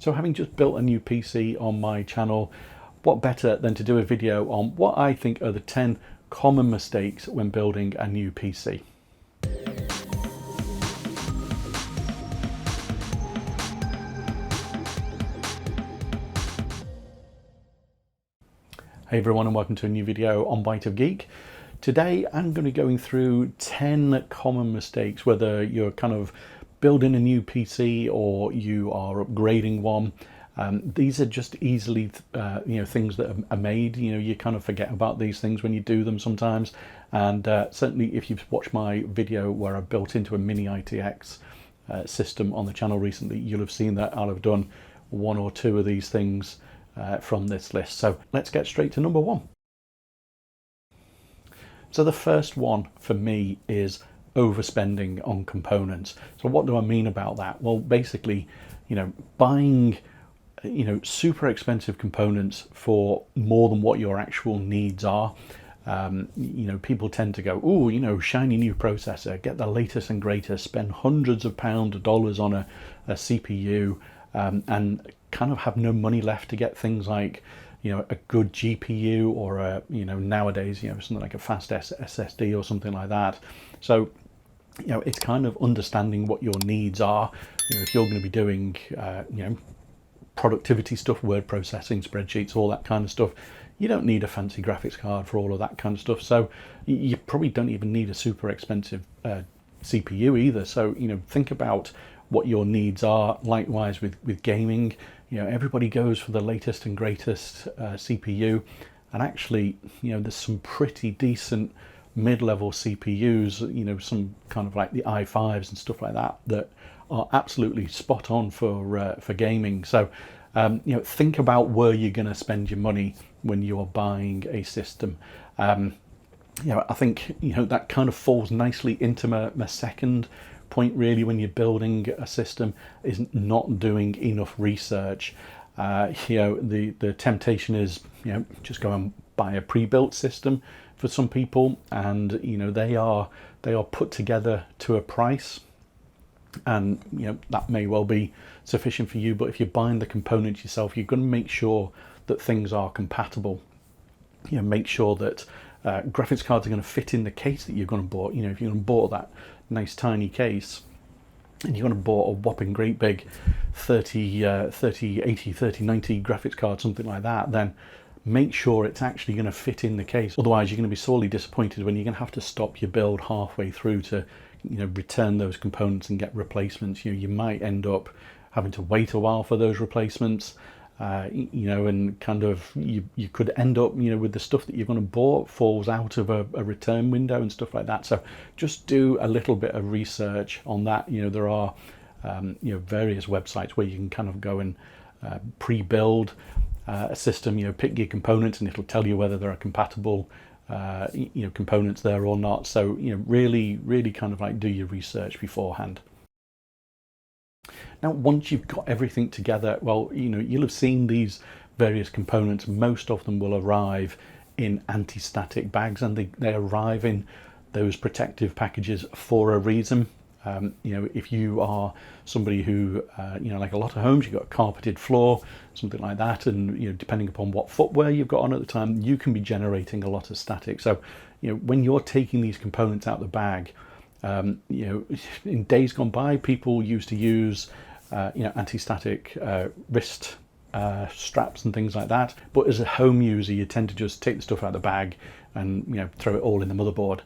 So having just built a new PC on my channel, what better than to do a video on what I think are the 10 common mistakes when building a new PC. Hey everyone, and welcome to a new video on Bite of Geek. Today I'm going to be going through 10 common mistakes, whether you're kind of building a new PC or you are upgrading one. These are just easily things that are made. You kind of forget about these things when you do them sometimes, and certainly if you've watched my video where I built into a mini ITX system on the channel recently, you'll have seen that I'll have done one or two of these things from this list. So let's get straight to number one. So the first one for me is overspending on components. So what do I mean about that? Well, basically, buying super expensive components for more than what your actual needs are. People tend to go, oh, shiny new processor, get the latest and greatest, spend hundreds of pounds of dollars on a CPU, and kind of have no money left to get things like a good GPU or nowadays something like a fast SSD or something like that. So it's kind of understanding what your needs are. If you're going to be doing productivity stuff, word processing, spreadsheets, all that kind of stuff, you don't need a fancy graphics card for all of that kind of stuff. So you probably don't even need a super expensive CPU either. So think about what your needs are. Likewise with gaming, everybody goes for the latest and greatest CPU, and actually there's some pretty decent mid-level CPUs, some kind of like the i5s and stuff like that that are absolutely spot on for gaming. So think about where you're going to spend your money when you're buying a system. I think that kind of falls nicely into my second point, really, when you're building a system, is not doing enough research. The temptation is just go and buy a pre-built system for some people, and they are put together to a price, and that may well be sufficient for you. But if you're buying the components yourself, you're going to make sure that things are compatible. Make sure that graphics cards are going to fit in the case that you're going to bought. If you're going to bought that nice tiny case and you're going to bought a whopping great big 3080 3090 graphics card, something like that, then make sure it's actually going to fit in the case. Otherwise you're going to be sorely disappointed when you're going to have to stop your build halfway through to return those components and get replacements. You might end up having to wait a while for those replacements. And kind of you could end up with the stuff that you're going to bought falls out of a return window and stuff like that. So just do a little bit of research on that. There are various websites where you can kind of go and pre-build a system, pick your components, and it'll tell you whether there are compatible components there or not. So really kind of like do your research beforehand. Now, once you've got everything together, well, you'll have seen these various components. Most of them will arrive in anti-static bags, and they arrive in those protective packages for a reason. If you are somebody who, like a lot of homes, you've got a carpeted floor, something like that, and depending upon what footwear you've got on at the time, you can be generating a lot of static. So, when you're taking these components out of the bag, in days gone by, people used to use anti-static wrist straps and things like that. But as a home user, you tend to just take the stuff out of the bag and throw it all in the motherboard.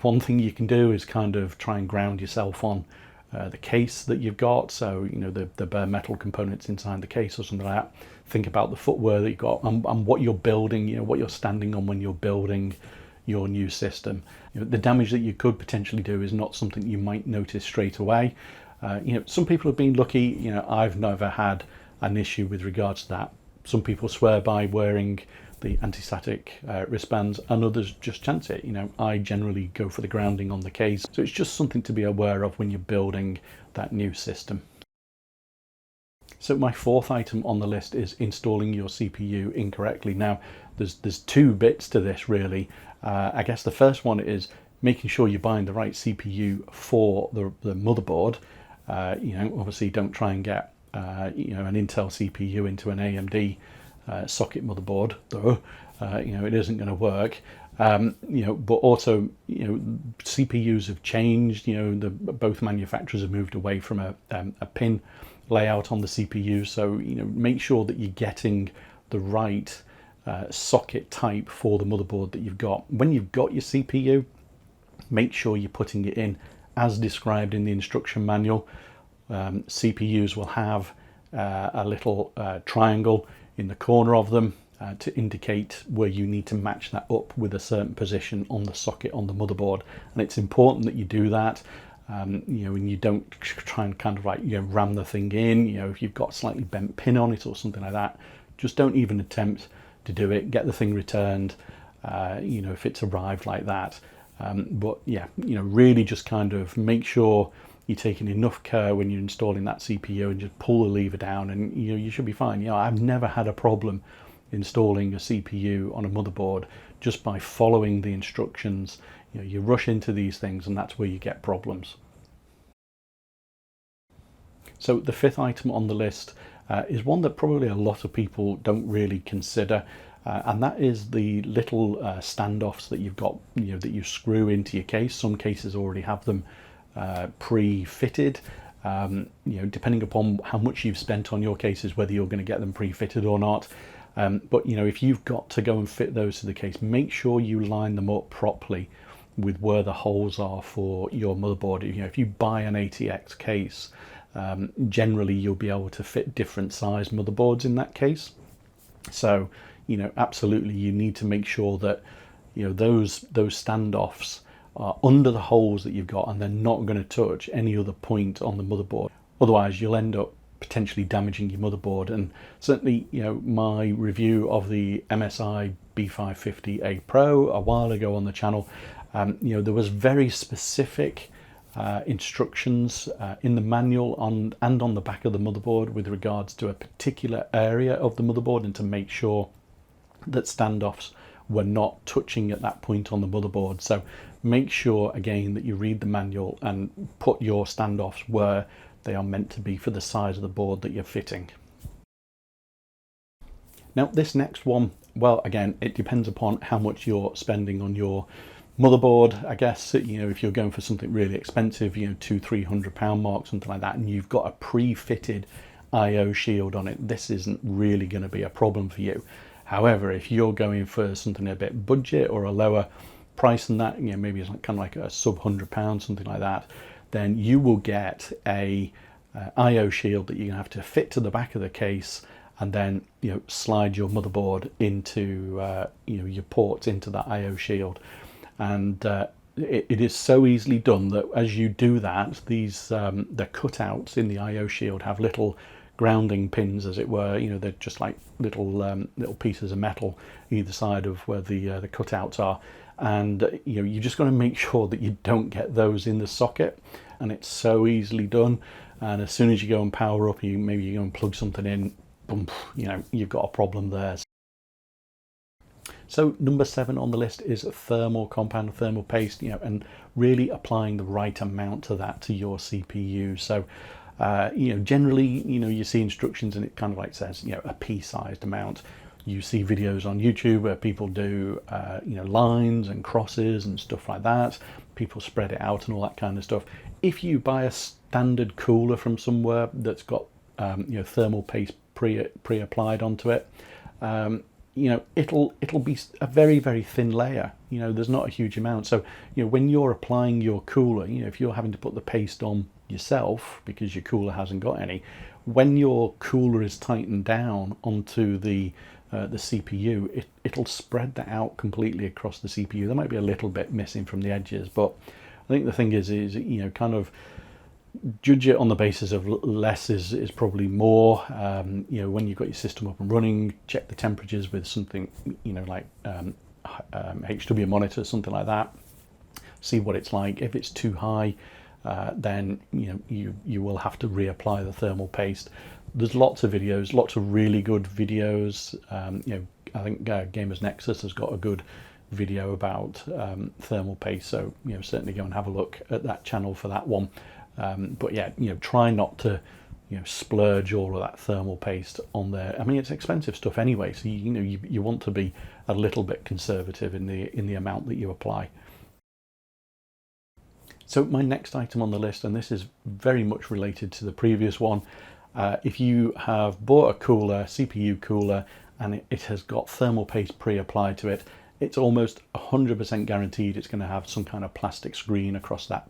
One thing you can do is kind of try and ground yourself on the case that you've got. So the bare metal components inside the case or something like that. Think about the footwear that you've got and what you're building. What you're standing on when you're building your new system. The damage that you could potentially do is not something you might notice straight away. Some people have been lucky. I've never had an issue with regards to that. Some people swear by wearing the anti-static wristbands, and others just chance it. I generally go for the grounding on the case. So it's just something to be aware of when you're building that new system. So my fourth item on the list is installing your CPU incorrectly. Now, there's two bits to this, really. I guess the first one is making sure you're buying the right CPU for the motherboard. Obviously don't try and get you know, an Intel CPU into an AMD socket motherboard, though, you know, it isn't going to work. You know, but also, you know, CPUs have changed. You know, both manufacturers have moved away from a pin layout on the CPU. So, you know, make sure that you're getting the right socket type for the motherboard that you've got. When you've got your CPU, make sure you're putting it in as described in the instruction manual. CPUs will have a little triangle in the corner of them to indicate where you need to match that up with a certain position on the socket on the motherboard, and it's important that you do that. You know, and you don't try and kind of like, you know, ram the thing in. You know, if you've got a slightly bent pin on it or something like that, just don't even attempt to do it. Get the thing returned, you know, if it's arrived like that. But yeah, you know, really just kind of make sure you're taking enough care when you're installing that CPU, and just pull the lever down, and you know, you should be fine. You know, I've never had a problem installing a CPU on a motherboard just by following the instructions. You know, you rush into these things, and that's where you get problems. So the fifth item on the list is one that probably a lot of people don't really consider, and that is the little standoffs that you've got, you know, that you screw into your case. Some cases already have them pre-fitted. You know, depending upon how much you've spent on your cases, whether you're going to get them pre-fitted or not. But you know, if you've got to go and fit those to the case, make sure you line them up properly with where the holes are for your motherboard. You know, if you buy an ATX case, generally you'll be able to fit different size motherboards in that case. So, you know, absolutely, you need to make sure that, you know, those standoffs are under the holes that you've got, and they're not going to touch any other point on the motherboard. Otherwise, you'll end up potentially damaging your motherboard. And certainly, you know, my review of the MSI B550A Pro a while ago on the channel, you know, there was very specific instructions in the manual and on the back of the motherboard with regards to a particular area of the motherboard, and to make sure that standoffs were not touching at that point on the motherboard. So make sure again that you read the manual and put your standoffs where they are meant to be for the size of the board that you're fitting. Now this next one, well, again, it depends upon how much you're spending on your motherboard. I guess, you know, if you're going for something really expensive, you know, £200-300 mark, something like that, and you've got a pre-fitted IO shield on it, this isn't really going to be a problem for you. However, if you're going for something a bit budget or a lower price than that, you know, maybe it's like kind of like a sub £100, something like that, then you will get a IO shield that you're gonna have to fit to the back of the case, and then, you know, slide your motherboard into you know, your ports into that IO shield. And it is so easily done that as you do that, these the cutouts in the IO shield have little grounding pins, as it were. You know, they're just like little pieces of metal either side of where the cutouts are, and you know, you just got to make sure that you don't get those in the socket. And it's so easily done. And as soon as you go and power up, maybe you go and plug something in, boom, you know, you've got a problem there. So number 7 on the list is thermal compound, thermal paste, you know, and really applying the right amount to that to your CPU. So you know, generally, you know, you see instructions and it kind of like says, you know, a pea-sized amount. You see videos on YouTube where people do, you know, lines and crosses and stuff like that. People spread it out and all that kind of stuff. If you buy a standard cooler from somewhere that's got, you know, thermal paste pre-applied onto it, you know, it'll be a very, very thin layer. You know, there's not a huge amount. So, you know, when you're applying your cooler, you know, if you're having to put the paste on yourself because your cooler hasn't got any, when your cooler is tightened down onto the CPU, it'll spread that out completely across the CPU. There might be a little bit missing from the edges, but I think the thing is you know, kind of judge it on the basis of less is probably more. You know, when you've got your system up and running, check the temperatures with something, you know, like HW monitor, something like that. See what it's like. If it's too high, then you know, you will have to reapply the thermal paste. There's lots of videos, lots of really good videos. You know, I think Gamers Nexus has got a good video about thermal paste, so you know, certainly go and have a look at that channel for that one. But yeah, you know, try not to splurge all of that thermal paste on there. I mean, it's expensive stuff anyway, so you want to be a little bit conservative in the amount that you apply. So my next item on the list, and this is very much related to the previous one, if you have bought a cooler, CPU cooler, and it has got thermal paste pre-applied to it, it's almost 100% guaranteed it's going to have some kind of plastic screen across that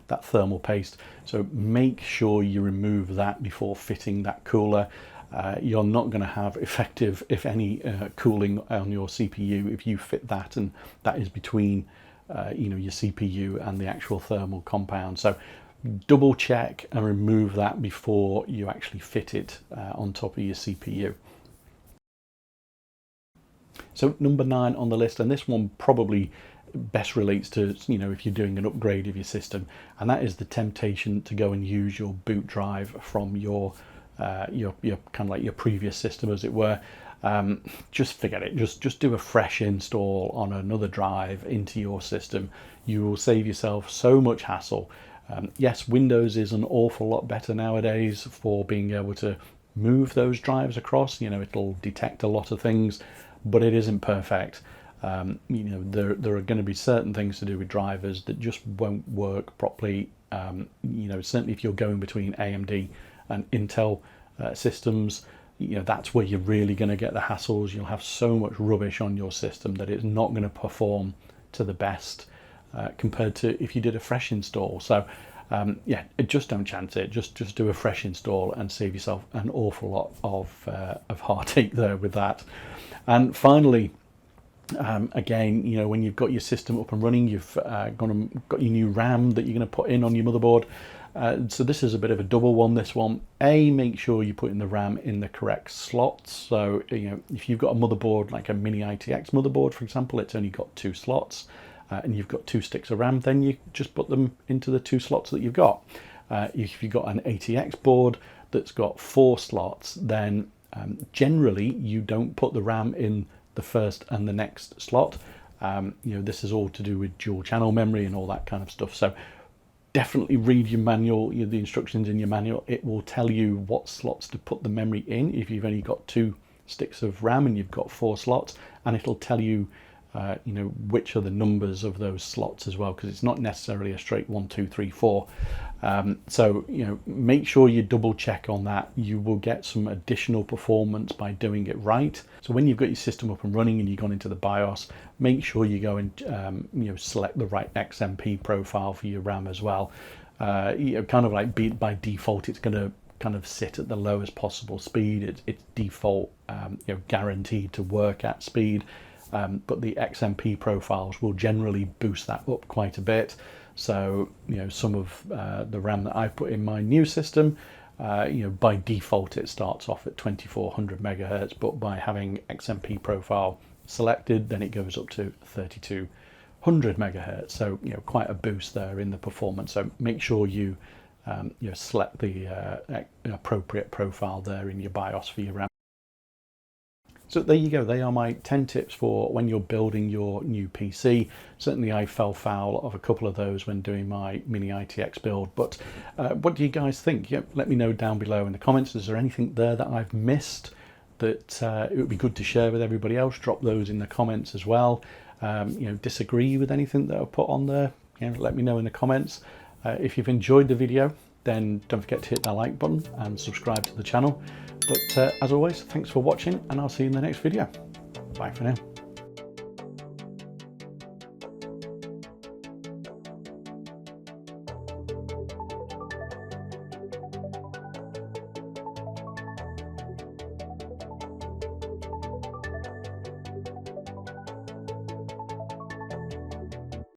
that thermal paste. So make sure you remove that before fitting that cooler. You're not going to have effective, if any, cooling on your CPU if you fit that, and that is between your CPU and the actual thermal compound. So double check and remove that before you actually fit it on top of your CPU. So number 9 on the list, and this one probably best relates to if you're doing an upgrade of your system, and that is the temptation to go and use your boot drive from your kind of like your previous system, as it were. Just forget it. Just do a fresh install on another drive into your system. You will save yourself so much hassle. Yes, Windows is an awful lot better nowadays for being able to move those drives across. It'll detect a lot of things, but it isn't perfect. There are going to be certain things to do with drivers that just won't work properly. Certainly if you're going between AMD and Intel systems, that's where you're really going to get the hassles. You'll have so much rubbish on your system that it's not going to perform to the best compared to if you did a fresh install. So just don't chance it. Just do a fresh install and save yourself an awful lot of heartache there with that. And finally, again, when you've got your system up and running, you've got your new RAM that you're going to put in on your motherboard. So this is a bit of a double one, this one. Make sure you put in the RAM in the correct slots. So if you've got a motherboard like a mini ITX motherboard, for example, it's only got 2 slots, and you've got 2 sticks of RAM, then you just put them into the 2 slots that you've got. If you've got an ATX board that's got 4 slots, then generally you don't put the RAM in the first and the next slot. This is all to do with dual channel memory and all that kind of stuff. So definitely read your manual, the instructions in your manual. It will tell you what slots to put the memory in if you've only got 2 sticks of RAM and you've got 4 slots, and it'll tell you which are the numbers of those slots as well, because it's not necessarily a straight 1, 2, 3, 4. So make sure you double check on that. You will get some additional performance by doing it right. So when you've got your system up and running and you've gone into the BIOS, make sure you go and select the right XMP profile for your RAM as well. Kind of like by default, it's going to kind of sit at the lowest possible speed. It's default guaranteed to work at speed. But the XMP profiles will generally boost that up quite a bit. So some of the RAM that I put in my new system, by default it starts off at 2400 megahertz, but by having XMP profile selected, then it goes up to 3200 megahertz. So quite a boost there in the performance. So make sure you select the appropriate profile there in your BIOS for your RAM. So there you go, they are my 10 tips for when you're building your new PC. Certainly I fell foul of a couple of those when doing my mini ITX build, but what do you guys think? Let me know down below in the comments. Is there anything there that I've missed that it would be good to share with everybody else? Drop those in the comments as well. Disagree with anything that I've put on there? Let me know in the comments. If you've enjoyed the video, then don't forget to hit that like button and subscribe to the channel. But as always, thanks for watching, and I'll see you in the next video. Bye for now.